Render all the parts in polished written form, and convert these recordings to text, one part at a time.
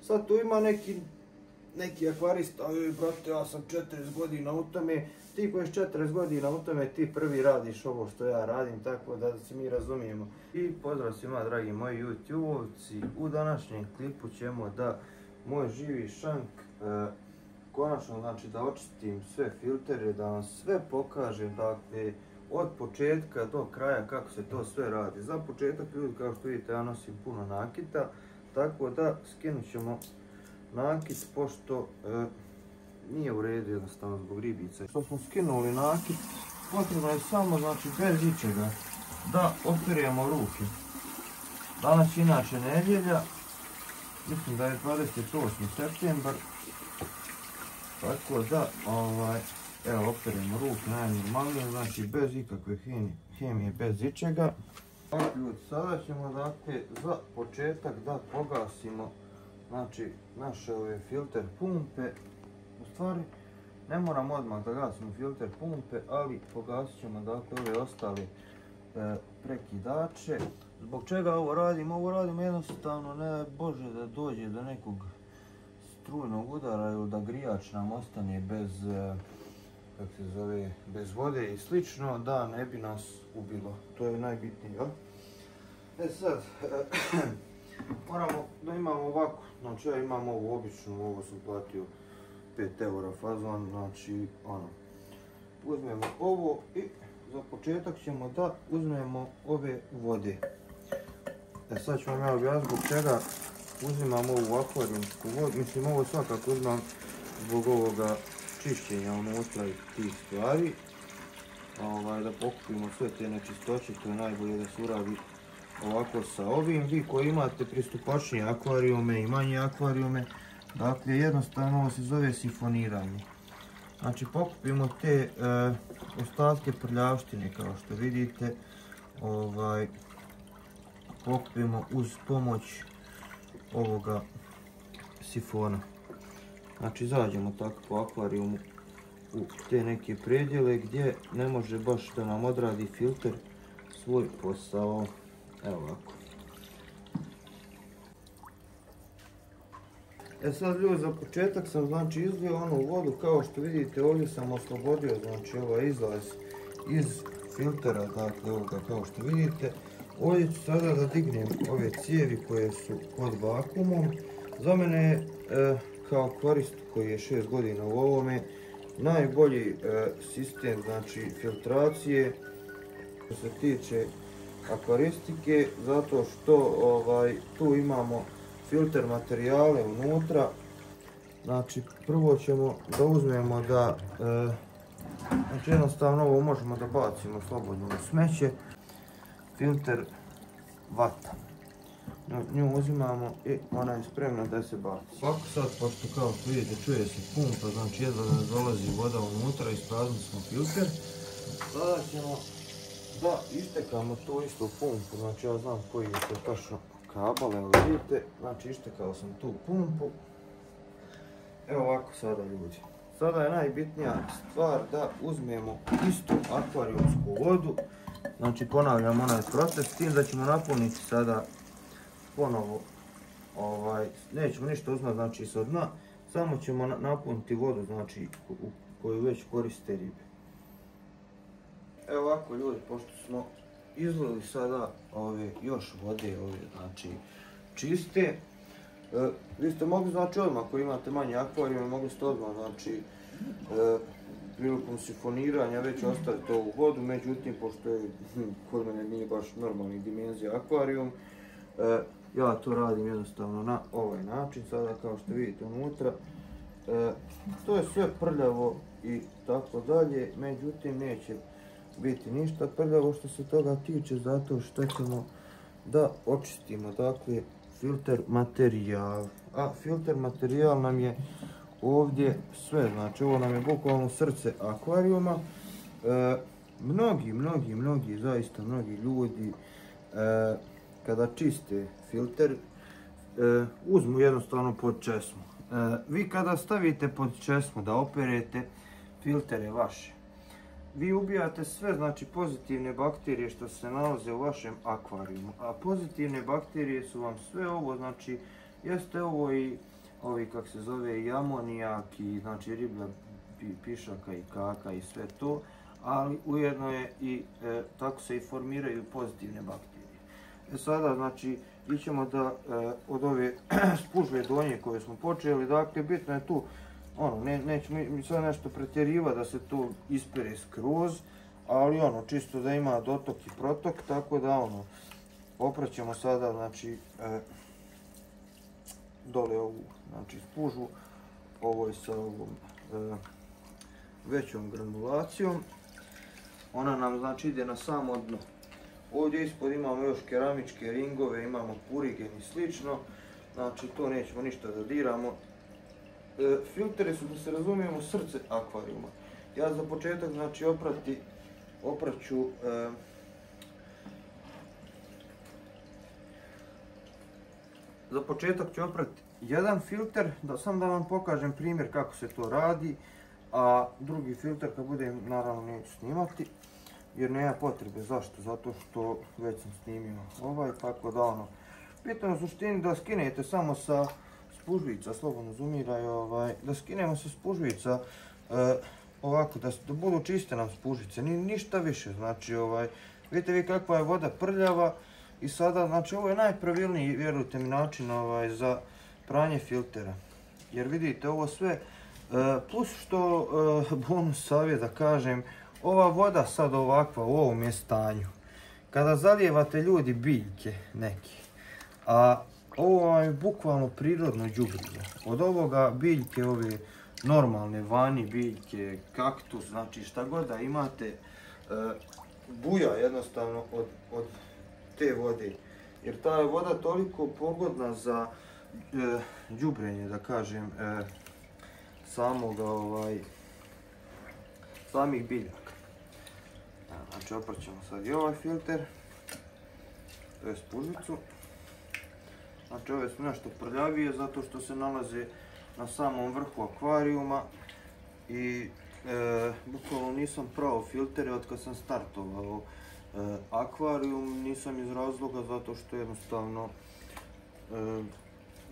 Sad tu ima neki akvarista, brate, ja sam 40 godina u tome, ti koji si 40 godina u tome, ti prvi radiš ovo što ja radim, tako da se mi razumijemo. I pozdrav svima, dragi moji YouTube-ovci, u današnjem klipu ćemo da moj živi šank, konačno znači da očistim sve filtere, da vam sve pokažem, dakle, od početka do kraja kako se to sve radi. Za početak, ljudi, kao što vidite, ja nosim puno nakita, tako da skinut ćemo nakit, pošto nije u redu jednostavno zbog ribica. Što smo skinuli nakit, potrebno je samo, znači, bez ičega da operemo ruke. Danas je inače nedjelja, mislim da je 28. septembar, tako da, evo, operemo ruke najnormalnije, znači bez ikakve hemije, bez ičega. Ljudi, sada ćemo, dakle, za početak da pogasimo, znači, naše ove filter pumpe. U stvari, ne moramo odmah da gasimo filter pumpe, ali pogasit ćemo, dakle, ove ostale prekidače. Zbog čega ovo radimo? Ovo radimo jednostavno, ne Bože, da dođe do nekog strujnog udara ili da grijač nam ostane bez, kako se zove, bez vode i slično, da ne bi nas ubilo. To je najbitnije, jel? Sad, moramo da imamo ovako, znači ja imam ovu običnu, ovo sam platio 5 eura fazon, znači ono, uzmemo ovo i za početak ćemo da uzmemo ove vode. Sad ću vam ja objasniti zbog čega uzimam ovu akvarijumsku vodu, mislim ovo svakako uzimam zbog ovoga čišćenja unutra i tih stvari, da pokupimo sve te nečistoće, to je najbolje da se uradi ovako sa ovim. Vi koji imate pristupačnije akvarijume i manje akvarijume, dakle jednostavno ovo se zove sifoniranje. Znači pokupimo te ostatke prljavštine, kao što vidite, pokupimo uz pomoć ovoga sifona. Znači zađemo tako po akvarijumu u te neke predjele gdje ne može baš da nam odradi filter svoj posao. Evo ovako. Sad ljudi, za početak sam znači izlio onu vodu, kao što vidite ovdje sam oslobodio znači ovaj izlaz iz filtera, dakle ovoga kao što vidite. Ovdje ću sada da dignem ove cijevi koje su pod vakuumom. Za mene je kao akvarist koji je 6 godina u ovome najbolji sistem znači filtracije što se tiče akvaristike, zato što tu imamo filter materijale unutra. Znači prvo ćemo da uzmemo da znači jednostavno ovo možemo da bacimo slobodno u smeće. Filter vata, nju uzimamo i ona je spremna da se baci. Ovako sad, pošto kao što vidite čuje se pumpa, znači jedva da ne dolazi voda unutra, ispraznili smo filter. Sada ćemo da ištekamo tu istu pumpu, znači ja znam koji je to tačno kabel, evo vidite, znači ištekao sam tu pumpu. Evo ovako sada ljudi. Sada je najbitnija stvar da uzmemo istu akvarijumsku vodu, znači ponavljam onaj proces, s tim da ćemo napuniti sada ponovo, nećemo ništa uzmati znači sa dna, samo ćemo napuniti vodu znači koju već koriste ribe. Evo ovako ljudi, pošto smo izlili sada ove još vode, ove znači čiste, vi ste mogli znači odmah, ako imate manje akvarijuma, mogli ste odmah znači prilikom sifoniranja već ostaviti ovu vodu, međutim pošto je kod mene nije baš normalnih dimenzija akvarijum, ja to radim jednostavno na ovaj način, sada kao što vidite unutra. To je sve prljavo i tako dalje, međutim neće biti ništa prljavo što se toga tiče, zato što ćemo da očistimo dakle filter materijal. A filter materijal nam je ovdje sve, znači ovo nam je bukvalno srce akvarijuma. Mnogi, zaista mnogi ljudi kada čiste filter uzmu jednostavno pod česmu. Vi kada stavite pod česmu da operete filtere vaše, vi ubijate sve znači pozitivne bakterije što se nalaze u vašem akvarijumu, a pozitivne bakterije su vam sve ovo znači Jeste ovo i ovi kak se zove i amonijak i znači riblja pišaka i kaka i sve to, ali ujedno je i tako se i formiraju pozitivne bakterije. Sada znači ićemo da od ove spužve donje koje smo počeli, dakle bitno je tu nećemo mi sad nešto pretjerivati da se to ispere skroz, ali čisto da ima dotok i protok, tako da opraćemo sada znači dole ovu znači spužvu, ovo je sa ovom većom granulacijom, ona nam znači ide na samo dno. Ovdje ispod imamo još keramičke ringove, imamo purigen i slično, znači to nećemo ništa da diramo. Filteri su, da se razumijemo, srce akvarijuma. Ja za početak znači opraću za početak ću oprati jedan filter, sam da vam pokažem primjer kako se to radi, a drugi filter kad budem naravno neću snimati jer nema potrebe. Zašto? Zato što već sam snimio tako da bitno je u suštini da skinete samo sa spužvica, slobodno zoomiraj, da skinemo sa spužvica ovako, da budu čiste nam spužvice, ništa više, znači vidite vi kakva je voda prljava i sada, znači ovo je najpravilniji, vjerujte mi, način za pranje filtera, jer vidite ovo sve, plus što bonus savjet da kažem, ova voda sad ovakva u ovom je stanju, kada zalijevate ljudi biljke neke, a ovo je bukvalno prirodno đubrivo. Od ovoga biljke, ove normalne vani biljke, kaktus, znači šta god da imate, buja jednostavno od te vode. Jer ta je voda toliko pogodna za đubrenje, da kažem, samih biljaka. Znači opraćemo sad i ovaj filter, to je spužvicu. Znači ove su nešto prljavije zato što se nalaze na samom vrhu akvarijuma i bukvalno nisam prao filtere od kad sam startovao akvarijum, nisam iz razloga zato što jednostavno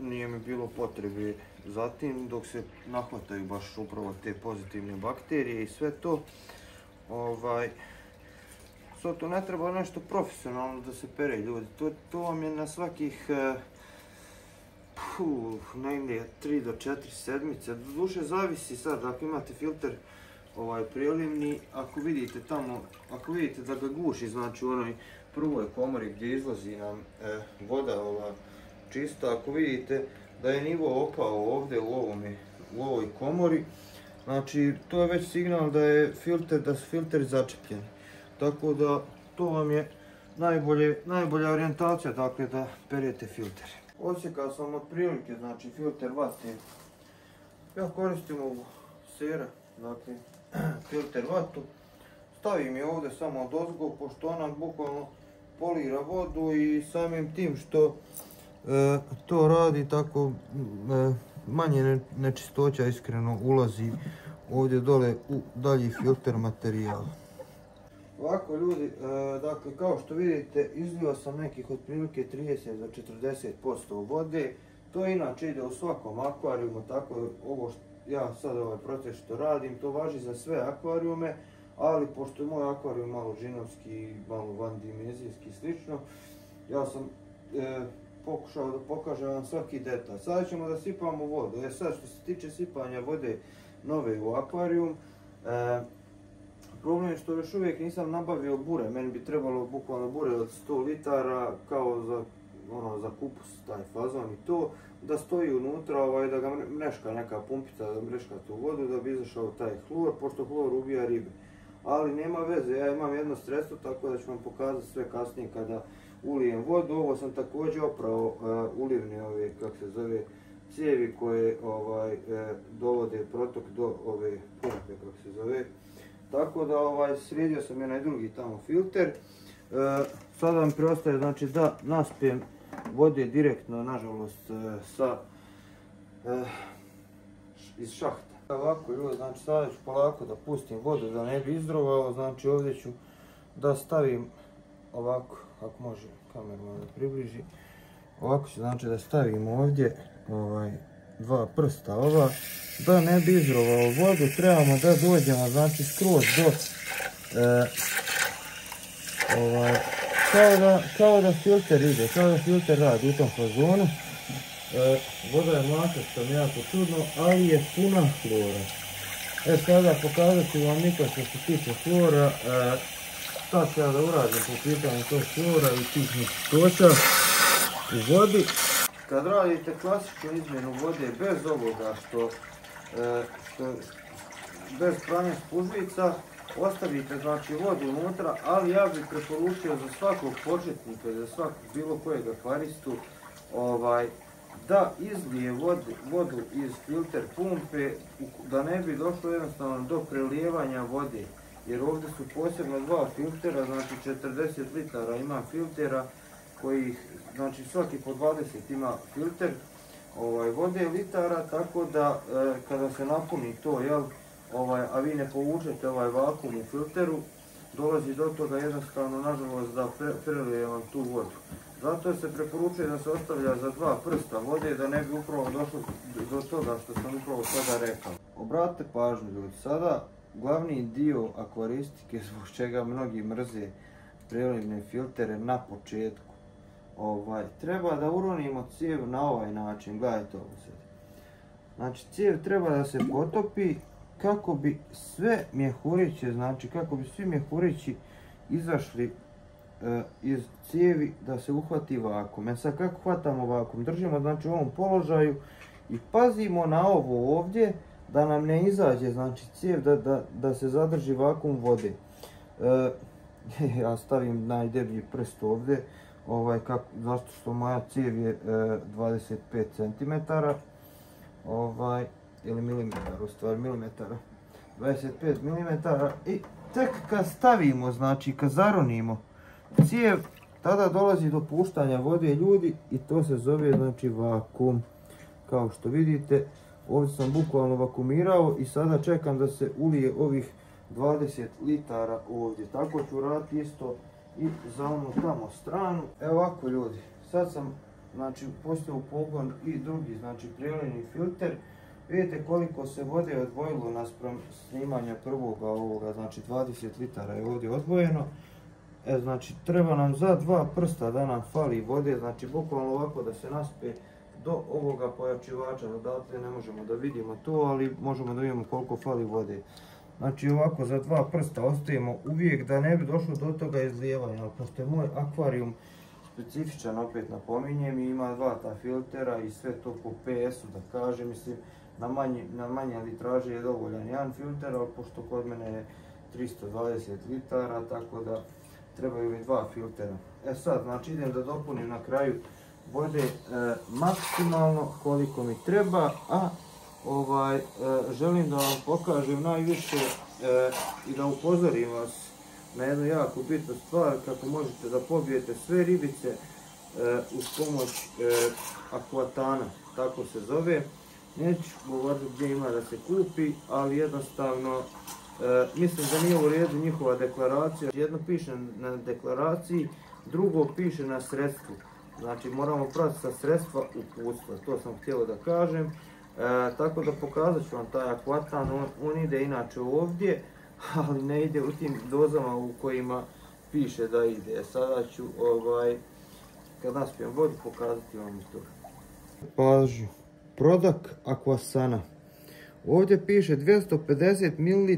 nije mi bilo potrebe za tim dok se nahvataju baš upravo te pozitivne bakterije i sve to. Sad to ne treba nešto profesionalno da se pere ljudi, to vam je na svakih negdje 3 do 4 sedmice, doduše zavisi sad, ako imate filter prijelivni, ako vidite tamo, ako vidite da ga guši, znači u onoj prvoj komori gdje izlazi nam voda čista, ako vidite da je nivo opao ovdje u ovoj komori, znači to je već signal da je filter začepljen. Tako da to vam je najbolja orijentacija, dakle, da perete filtere. Osjekao sam otprilike, znači filter vate. Ja koristim ovu Sera, dakle, filter vatu. Stavim je ovdje samo odozgo, pošto ona bukvalno polira vodu i samim tim što to radi tako manje nečistoća iskreno ulazi ovdje dole u dalji filter materijal. Ovako ljudi, dakle kao što vidite izlio sam nekih otprilike 30 do 40% vode. To inače ide u svakom akvarijumu, tako ovo ja sad ovaj proces što radim, to važi za sve akvarijume, ali pošto je moj akvarijum malo džinovski, malo vandimezijski i slično, ja sam pokušao da pokažem vam svaki detalj. Sada ćemo da sipamo vodu. Sad što se tiče sipanja vode nove u akvarijum, problem je što još uvijek nisam nabavio bure, meni bi trebalo bukvalno bure od 100 litara kao za kupus, taj fazon i to, da stoji unutra, da ga mreška neka pumpica, da mreška tu vodu da bi izašao taj hlor, pošto hlor ubija ribe. Ali nema veze, ja imam jedno sredstvo tako da ću vam pokazati sve kasnije kada ulijem vodu. Ovo sam također oprao ulivne ove, kako se zove, cijevi koje dovode protok do ove pumpe, kako se zove. Tako da sredio sam onaj drugi tamo filter. Sada vam preostaje znači da naspijem vode direktno, nažalost, iz šahta. Ovako ljudi, znači sada ću polako da pustim vodu da ne bi izdrovao, znači ovdje ću da stavim ovako, ako može kamera malo da približi, Ovako će znači da stavimo ovdje dva prsta ova, da ne bi izrovao vodu, trebamo da dođemo znači skroz do kao da filter ide, kao da filter radi u tom fazonu. Voda je mlakasta, jako čudno, ali je puna flora. Sada pokazat ću vam nikad što se tiče flora, šta ću ja da uradim po pitanju tog flora i tih nečistoća u vodi. Kad radite klasičnu izmjenu vode bez ovoga bez pranja spužvica, ostavite znači vodu unutra, ali ja bih preporučio za svakog početnika, za svakog bilo kojeg akvaristu, da izlije vodu iz filter pumpe, da ne bi došlo jednostavno do prelijevanja vode, jer ovdje su posebno dva filtera, znači 40 litara ima filtera, koji, znači svaki po 20 ima filter vode litara, tako da kada se napuni to, a vi ne povučete vakuum u filteru, dolazi do toga jednostavno, nažalost, da prelije vam tu vodu. Zato se preporučuje da se ostavlja za dva prsta vode, da ne bi upravo došlo do toga što sam upravo sada rekao. Obratite pažnju ljudi, sada glavni dio akvaristike, zbog čega mnogi mrze prelivne filtere na početku. Treba da uronimo cijev na ovaj način, gledajte ovo sad. Znači cijev treba da se potopi kako bi sve mjehuriće, znači kako bi svi mjehurići izašli iz cijevi, da se uhvati vakuum. Sad kako hvatamo vakuum? Držimo znači u ovom položaju i pazimo na ovo ovdje da nam ne izađe znači cijev, da se zadrži vakuum vode. Ja stavim najdeblji prst ovdje, zašto što moja cijev je 25 cm, ili milimetara, u stvari milimetara, 25 mm, i tek kad stavimo, znači kad zaronimo cijev, tada dolazi do puštanja vode ljudi i to se zove znači vakuum. Kao što vidite, ovdje sam bukvalno vakuumirao i sada čekam da se ulije ovih 20 litara ovdje. Tako ću raditi isto i za onu tamo stranu. Evo ovako ljudi, sad sam znači pustio u pogon i drugi znači prelivni filter. Vidite koliko se vode odvojilo naspram snimanja prvoga ovoga, znači 20 litara je ovdje odvojeno. Znači treba nam za dva prsta da nam fali vode, znači bukvalno ovako da se naspe do ovoga pojačivača. Odatle ne možemo da vidimo to, ali možemo da vidimo koliko fali vode. Znači ovako za dva prsta ostavimo uvijek da ne bi došlo do toga izlijevanja, ali pošto je moj akvarijum specifičan, opet napominjem, i ima dva ta filtera i sve to po PS-u da kažem, mislim na manje litraže je dovoljan jedan filter, ali pošto kod mene je 320 litara, tako da trebaju mi dva filtera. Sad znači idem da dopunim na kraju vode maksimalno koliko mi treba, a želim da vam pokažem najviše i da upozorim vas na jednu jako bitnu stvar, kako možete da pobijete sve ribice uz pomoć akvatana, tako se zove. Neću govoriti gdje ima da se kupi, ali jednostavno mislim da nije u redu njihova deklaracija. Jedno piše na deklaraciji, drugo piše na sredstvu. Znači moramo pratiti sa sredstva uputstva, to sam htio da kažem. Tako da pokazat ću vam taj akvatan, on ide inače ovdje, ali ne ide u tim dozama u kojima piše da ide. Sada ću, kad naspijem vodu, pokazati vam i to. Pažnju, Prodak Aquasana. Ovdje piše 250 ml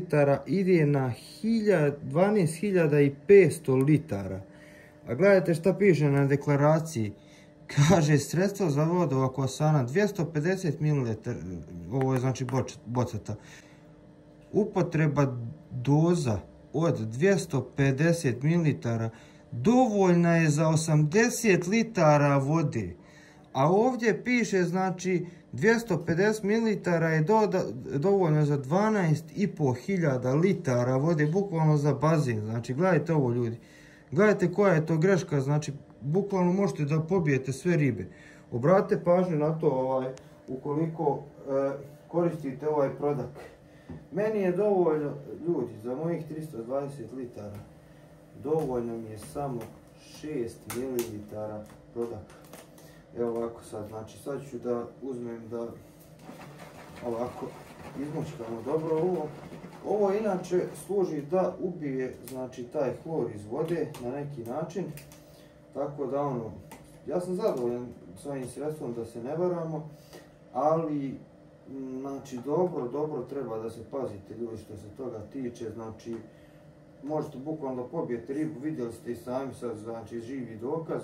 ide na 12.500 litara. A gledajte šta piše na deklaraciji. Kaže sredstvo za vodu Aquasana 250 ml, ovo je znači bocata. Upotreba doza od 250 ml dovoljna je za 80 litara vode. A ovdje piše znači 250 ml je dovoljno za 12.500 litara vode, bukvalno za bazen. Znači gledajte ovo ljudi, gledajte koja je to greška, znači bukvalno možete da pobijete sve ribe. Obratite pažnju na to ukoliko koristite ovaj Prodak. Meni je dovoljno, ljudi, za mojih 320 litara, dovoljno mi je samo 6 ml Prodaka. Evo ovako sad, znači sad ću da uzmem da ovako izmučkamo dobro ovo. Ovo inače služi da ubije znači taj hlor iz vode na neki način. Tako da ono, ja sam zadovoljan s ovim sredstvom da se ne varamo, ali znači dobro treba da se pazite ljudi što se toga tiče, znači možete bukvalno pobijete ribu, vidjeli ste i sami sad, znači živi dokaz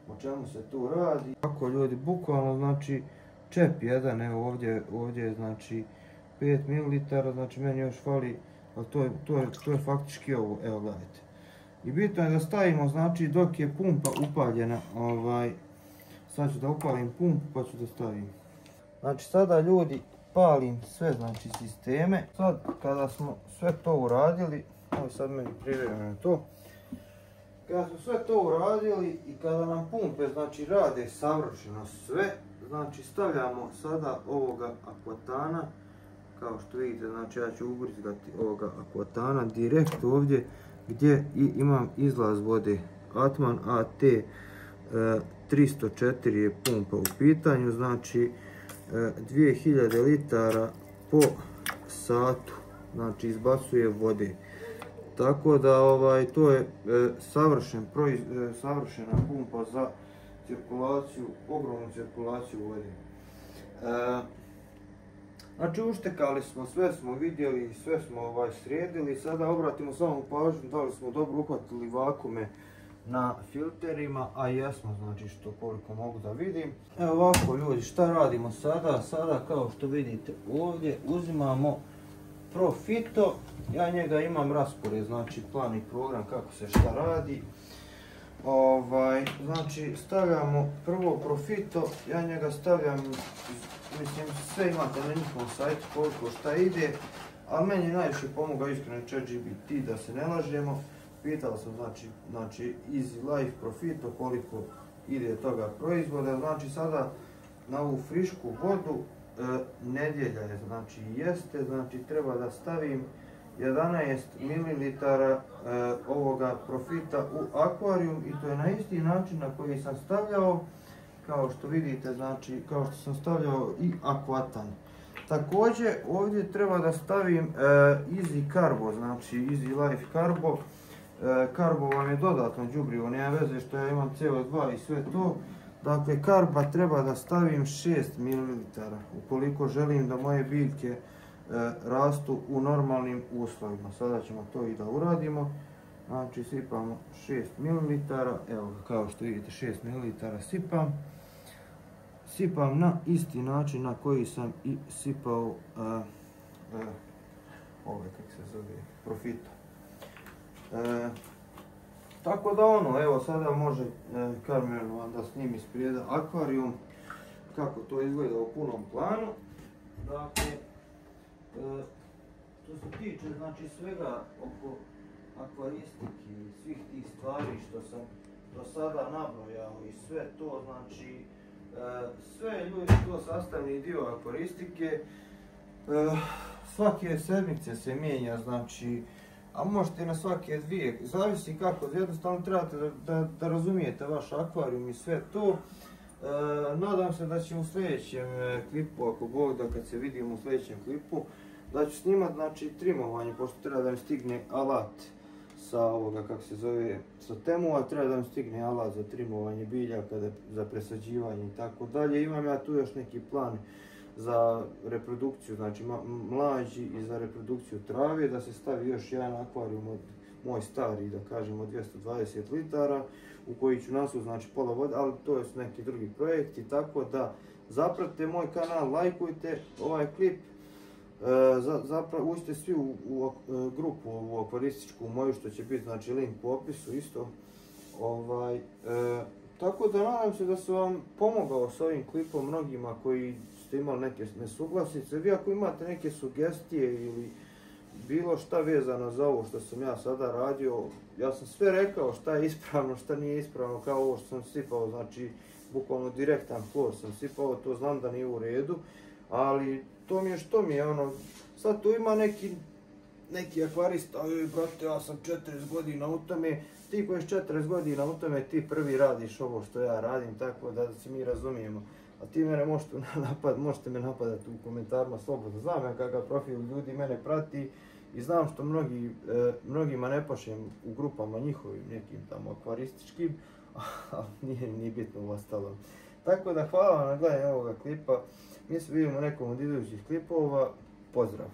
o čemu se tu radi. Tako ljudi, bukvalno znači čep jedan, evo ovdje je znači 5 ml, znači meni još fali, ali to je faktički ovo, evo gledajte. I bitno je da stavimo, znači dok je pumpa upaljena, sad ću da upalim pumpu pa ću da stavim. Znači sada ljudi palim sve znači sisteme, sad kada smo sve to uradili, evo sad meni privremeno to. Kada smo sve to uradili i kada nam pumpe znači rade savršeno sve, znači stavljamo sada ovoga akvatana, kao što vidite, znači ja ću ubrizgati ovoga akvatana direkt ovdje gdje imam izlaz vode. Atman AT 304 je pumpa u pitanju, znači 2000 litara po satu, znači izbacuje vode. Tako da to je savršena pumpa za cirkulaciju, ogromnu cirkulaciju vode. Znači uštekali smo, sve smo vidjeli, sve smo sredili, sada obratimo samo pažnju da li smo dobro uhvatili vakume na filterima, a jesmo, znači što koliko mogu da vidim. Evo ovako ljudi, šta radimo sada? Sada kao što vidite ovdje uzimamo Profito, ja njega imam raspored, znači plan i program kako se šta radi. Znači stavljamo prvo Profito, ja njega stavljam, mislim sve imate na njihovom sajtu koliko šta ide, ali meni je najviše pomogao iskreno ChatGPT, da se ne lažemo. Pitao sam znači Easy Life Profito koliko ide toga proizvoda, znači sada na ovu frišku vodu, nedjelja je znači jeste, znači treba da stavim 11 ml ovoga Profita u akvarijum i to je na isti način na koji sam stavljao, kao što vidite, znači kao što sam stavljao i akvatan. Također ovdje treba da stavim Easy Carbo, znači Easy Life Carbo. Karbo vam je dodatno đubrivo, nema veze što ja imam CO2 i sve to. Dakle, karba treba da stavim 6 ml ukoliko želim da moje biljke rastu u normalnim uslovima. Sada ćemo to i da uradimo. Znači sipamo 6 ml, evo kao što vidite 6 ml sipam. Sipam na isti način na koji sam i sipao kako se zove, Profito. Tako da evo sada može Carmen vam da snimi isprijeda akvarijum kako to izgleda u punom planu. Dakle, što se tiče znači svega oko akvaristike i svih tih stvari što sam do sada nabrojao i sve to, znači sve ljudi to sastavni dio akvaristike. Svake sedmice se mijenja, znači, a možete i na svake dvije, zavisi kako, jednostavno trebate da razumijete vaš akvarijum i sve to. Nadam se da ćemo u sljedećem klipu, ako Bog da, kad se vidimo u sljedećem klipu, da ću snimat znači trimovanje, pošto treba da mi stigne alat sa ovoga, kako se zove, sa Temua, treba da mi stigne alat za trimovanje biljaka, za presađivanje i tako dalje. Imam ja tu još neki plan za reprodukciju, znači mlađi i za reprodukciju trave, da se stavi još jedan akvarijum od moj stari, da kažemo 220 litara, u koji ću nasuti znači pola vode, ali to su neki drugi projekti, tako da zapratite moj kanal, lajkujte ovaj klip, uđite svi u grupu ovu akvarističku moju, što će biti znači link u opisu isto. Tako da nadam se da sam vam pomogao s ovim klipom mnogima koji ste imali neke nesuglasice. Vi ako imate neke sugestije ili bilo šta vezano za ovo što sam ja sada radio, ja sam sve rekao šta je ispravno, šta nije ispravno, kao ovo što sam sipao, znači bukvalno direktan hlor sam sipao, to znam da nije u redu, ali to mi je što mi je, sad tu ima neki neki akvarista, brate, ja sam 40 godina u tome, ti koji si 40 godina u tome, ti prvi radiš ovo što ja radim, tako da se mi razumijemo. A ti mene možete me napadati u komentarima slobodno. Znam ja kakav profil ljudi mene prati i znam što mnogima ne pašem u grupama njihovim nekim tamo akvarističkim, ali nije ni bitno u ostalom. Tako da hvala vam na gledanju ovoga klipa, mi se vidimo u nekom od idućih klipova, pozdrav!